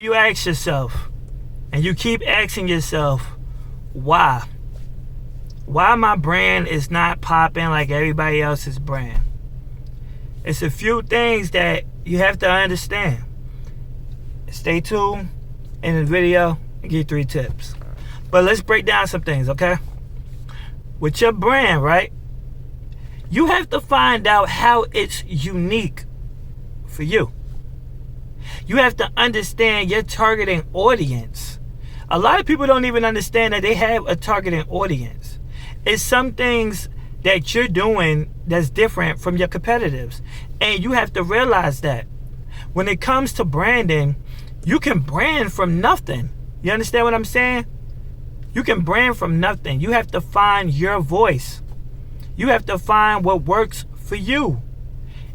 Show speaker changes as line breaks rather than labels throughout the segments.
You ask yourself, and you keep asking yourself, why? Why my brand is not popping like everybody else's brand? It's a few things that you have to understand. Stay tuned in the video and give 3 tips. But let's break down some things, okay? With your brand, right? You have to find out how it's unique for you. You have to understand your targeting audience. A lot of people don't even understand that they have a targeting audience. It's some things that you're doing that's different from your competitors. And you have to realize that. When it comes to branding, you can brand from nothing. You understand what I'm saying? You can brand from nothing. You have to find your voice. You have to find what works for you.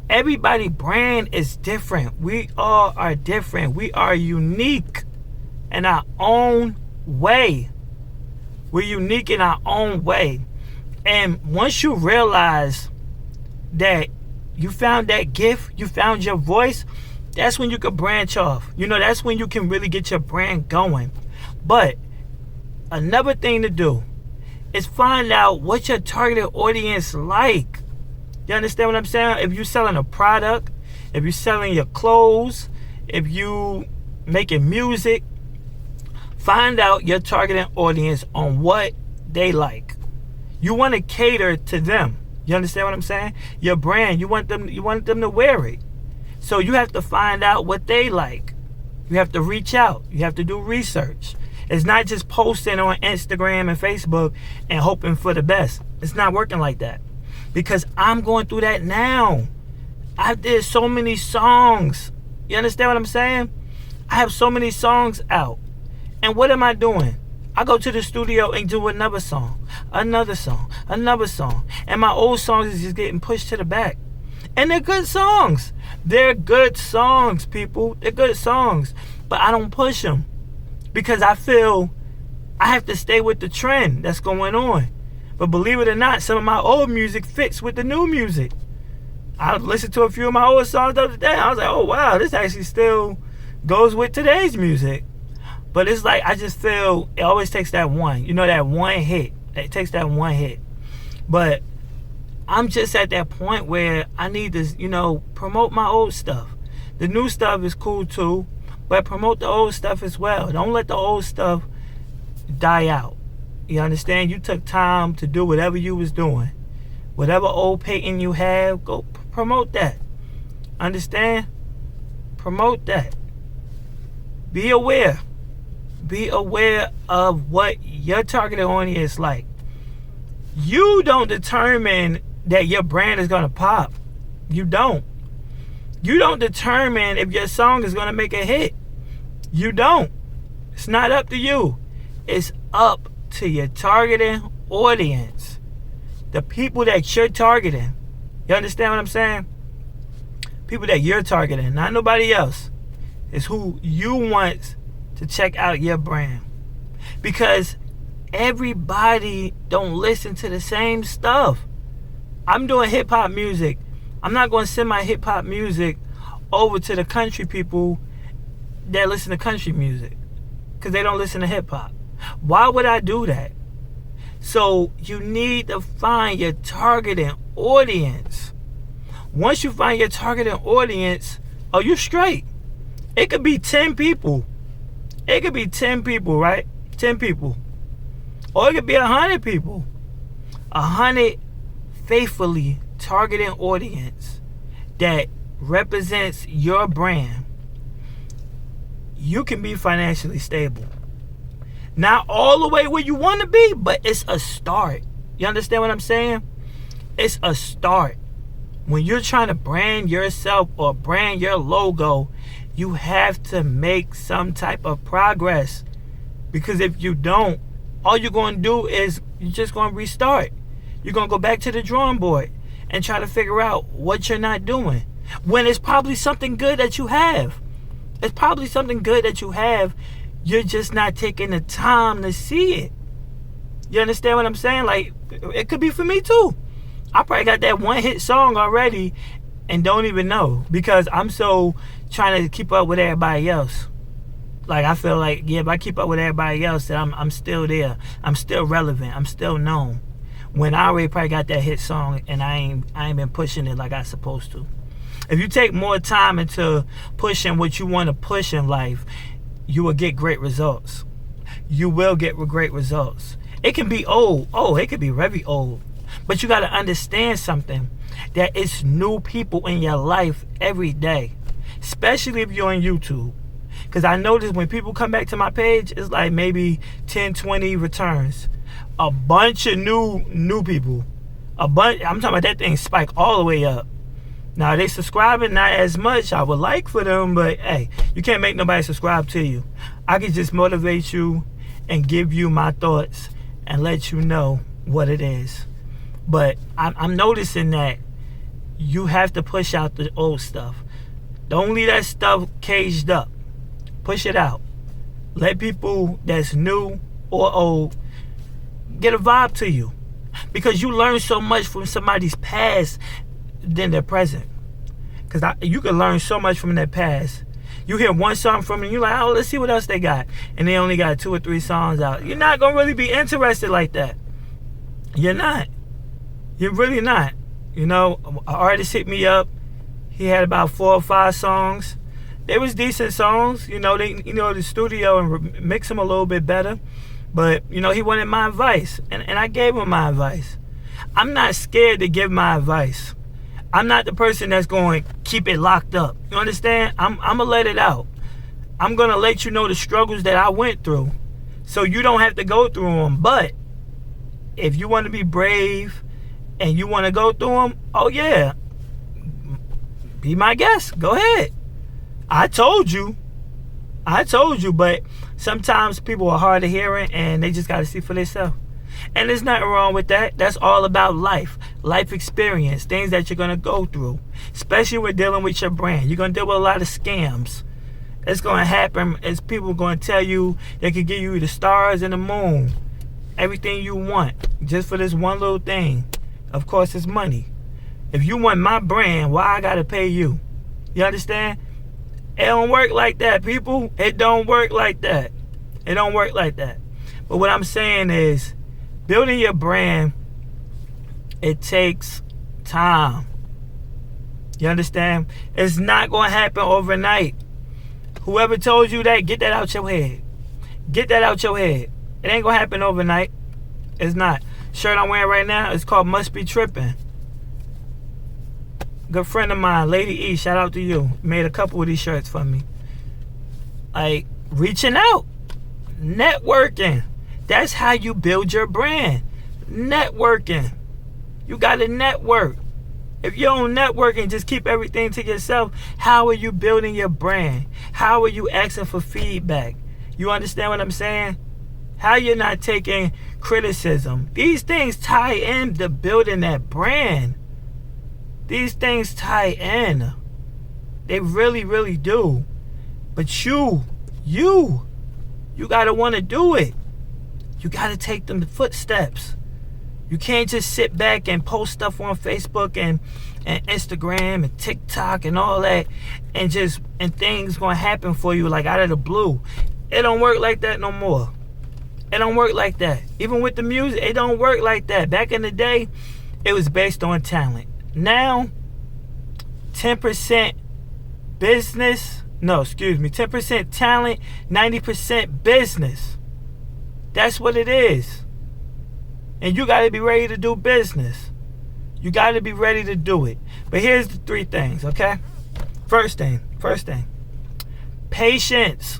Everybody's brand is different. We all are different. We are unique in our own way. We're unique in our own way. And once you realize that you found that gift, you found your voice, that's when you can branch off. That's when you can really get your brand going. But another thing to do is find out what your targeted audience like. You understand what I'm saying? If you're selling a product, if you're selling your clothes, if you making music, find out your targeted audience on what they like. You want to cater to them. You understand what I'm saying? Your brand, you want them to wear it. So you have to find out what they like. You have to reach out. You have to do research. It's not just posting on Instagram and Facebook and hoping for the best. It's not working like that. Because I'm going through that now. I did so many songs. You understand what I'm saying? I have so many songs out. And what am I doing? I go to the studio and do another song, another song, another song. And my old songs is just getting pushed to the back. And they're good songs. They're good songs, people. They're good songs. But I don't push them. Because I feel I have to stay with the trend that's going on. But believe it or not, some of my old music fits with the new music. I listened to a few of my old songs the other day. I was like, oh wow, this actually still goes with today's music. But it's like, I just feel it always takes that one. That one hit. It takes that one hit. But I'm just at that point where I need to, promote my old stuff. The new stuff is cool too, but promote the old stuff as well. Don't let the old stuff die out. You understand? You took time to do whatever you was doing. Whatever old painting you have, go promote that. Understand? Promote that. Be aware. Be aware of what your targeted audience is like. You don't determine that your brand is going to pop. You don't. You don't determine if your song is going to make a hit. You don't. It's not up to you. It's up to your targeting audience. The people that you're targeting. You understand what I'm saying? People that you're targeting, not nobody else. It's who you want to check out your brand. Because everybody don't listen to the same stuff. I'm doing hip-hop music. I'm not going to send my hip-hop music over to the country people that listen to country music. Because they don't listen to hip-hop. Why would I do that? So you need to find your targeting audience. Once you find your targeting audience, oh, you're straight. It could be 10 people. It could be 10 people, right? 10 people. Or it could be 100 people. 100 faithfully targeting audience that represents your brand. You can be financially stable. Not all the way where you want to be, but it's a start. You understand what I'm saying? It's a start. When you're trying to brand yourself or brand your logo, you have to make some type of progress. Because if you don't, all you're going to do is you're just going to restart. You're going to go back to the drawing board and try to figure out what you're not doing. When it's probably something good that you have. It's probably something good that you have. You're just not taking the time to see it. You understand what I'm saying? Like, it could be for me too. I probably got that one hit song already and don't even know because I'm so trying to keep up with everybody else. Like, I feel like, yeah, if I keep up with everybody else, then I'm still there. I'm still relevant. I'm still known. When I already probably got that hit song and I ain't been pushing it like I supposed to. If you take more time into pushing what you want to push in life, you will get great results. You will get great results. It can be old. Oh, it could be very old. But you got to understand something, that it's new people in your life every day, especially if you're on YouTube. Because I notice when people come back to my page, it's like maybe 10, 20 returns. A bunch of new people. I'm talking about that thing spike all the way up. Now, they subscribing not as much. I would like for them, but hey, you can't make nobody subscribe to you. I can just motivate you and give you my thoughts and let you know what it is. But I'm noticing that you have to push out the old stuff. Don't leave that stuff caged up. Push it out. Let people that's new or old get a vibe to you. Because you learn so much from somebody's past than their present. Because you can learn so much from their past. You hear one song from them, you're like, oh, let's see what else they got. And they only got 2 or 3 songs out. You're not going to really be interested like that. You're not. You're really not. You know, an artist hit me up. He had about 4 or 5 songs. They was decent songs. You know, the studio and mix them a little bit better. But, you know, he wanted my advice. And I gave him my advice. I'm not scared to give my advice. I'm not the person that's going to keep it locked up. You understand? I'm going to let it out. I'm going to let you know the struggles that I went through, so you don't have to go through them. But if you want to be brave and you want to go through them, oh yeah, be my guest. Go ahead. I told you, but sometimes people are hard of hearing and they just got to see for themselves. And there's nothing wrong with that. That's all about life experience, things that you're going to go through, especially when dealing with your brand. You're going to deal with a lot of scams. It's going to happen as people are going to tell you they can give you the stars and the moon, everything you want, just for this one little thing. Of course, it's money. If you want my brand, why I got to pay you? You understand? It don't work like that, people. It don't work like that. It don't work like that. But what I'm saying is, building your brand, it takes time. You understand? It's not going to happen overnight. Whoever told you that, get that out your head. Get that out your head. It ain't going to happen overnight. It's not. Shirt I'm wearing right now is called Must Be Trippin'. Good friend of mine, Lady E, shout out to you. Made a couple of these shirts for me. Like, reaching out. Networking. That's how you build your brand. Networking. You got to network. If you don't network and just keep everything to yourself, how are you building your brand? How are you asking for feedback? You understand what I'm saying? How you're not taking criticism. These things tie in to building that brand. These things tie in. They really, really do. But you got to want to do it. You got to take them footsteps. You can't just sit back and post stuff on Facebook and Instagram and TikTok and all that and things going to happen for you like out of the blue. It don't work like that no more. It don't work like that. Even with the music, it don't work like that. Back in the day, it was based on talent. Now, 10% business, 10% talent, 90% business. That's what it is. And you got to be ready to do business. You got to be ready to do it. But here's the 3 things, okay? First thing. Patience.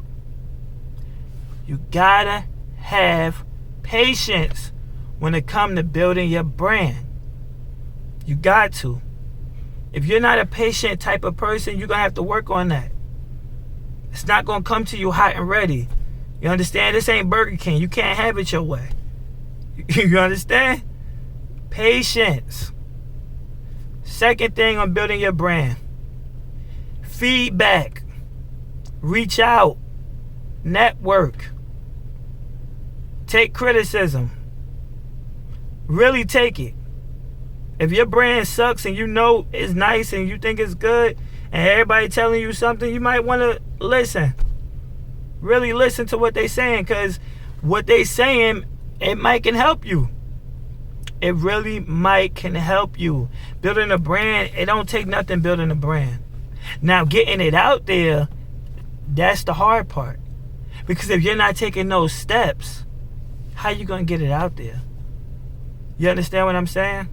You got to have patience when it comes to building your brand. You got to. If you're not a patient type of person, you're going to have to work on that. It's not going to come to you hot and ready. You understand? This ain't Burger King. You can't have it your way. You understand? Patience. Second thing on building your brand. Feedback. Reach out. Network. Take criticism. Really take it. If your brand sucks and you know it's nice and you think it's good and everybody telling you something, you might want to listen. Really listen to what they saying, because what they saying, it might can help you. It really might can help you. Building a brand, it don't take nothing building a brand. Now, getting it out there, that's the hard part. Because if you're not taking those steps, how you going to get it out there? You understand what I'm saying?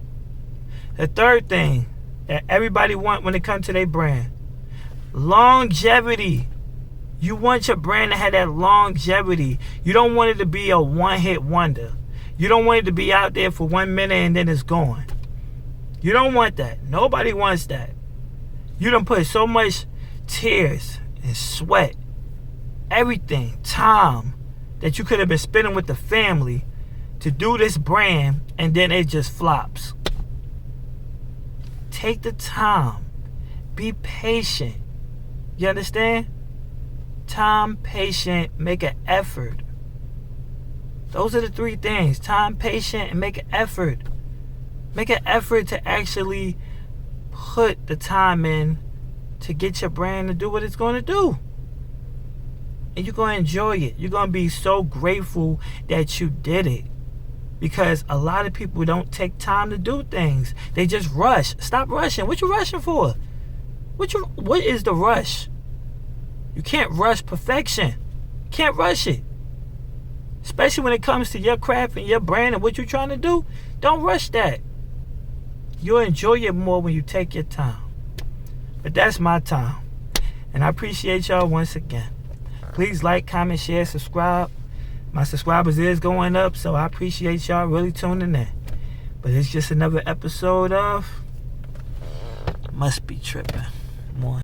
The third thing that everybody want when it comes to their brand, longevity. You want your brand to have that longevity. You don't want it to be a one-hit wonder. You don't want it to be out there for 1 minute and then it's gone. You don't want that. Nobody wants that. You done put so much tears and sweat, everything, time that you could have been spending with the family to do this brand, and then it just flops. Take the time. Be patient. You understand? Time, patient, make an effort. Those are the three things. Time, patient, and make an effort. Make an effort to actually put the time in to get your brand to do what it's going to do. And you're going to enjoy it. You're going to be so grateful that you did it. Because a lot of people don't take time to do things. They just rush. Stop rushing. What you rushing for? What is the rush? You can't rush perfection. You can't rush it. Especially when it comes to your craft and your brand and what you're trying to do. Don't rush that. You'll enjoy it more when you take your time. But that's my time. And I appreciate y'all once again. Please like, comment, share, subscribe. My subscribers is going up, so I appreciate y'all really tuning in. But it's just another episode of Must Be Tripping.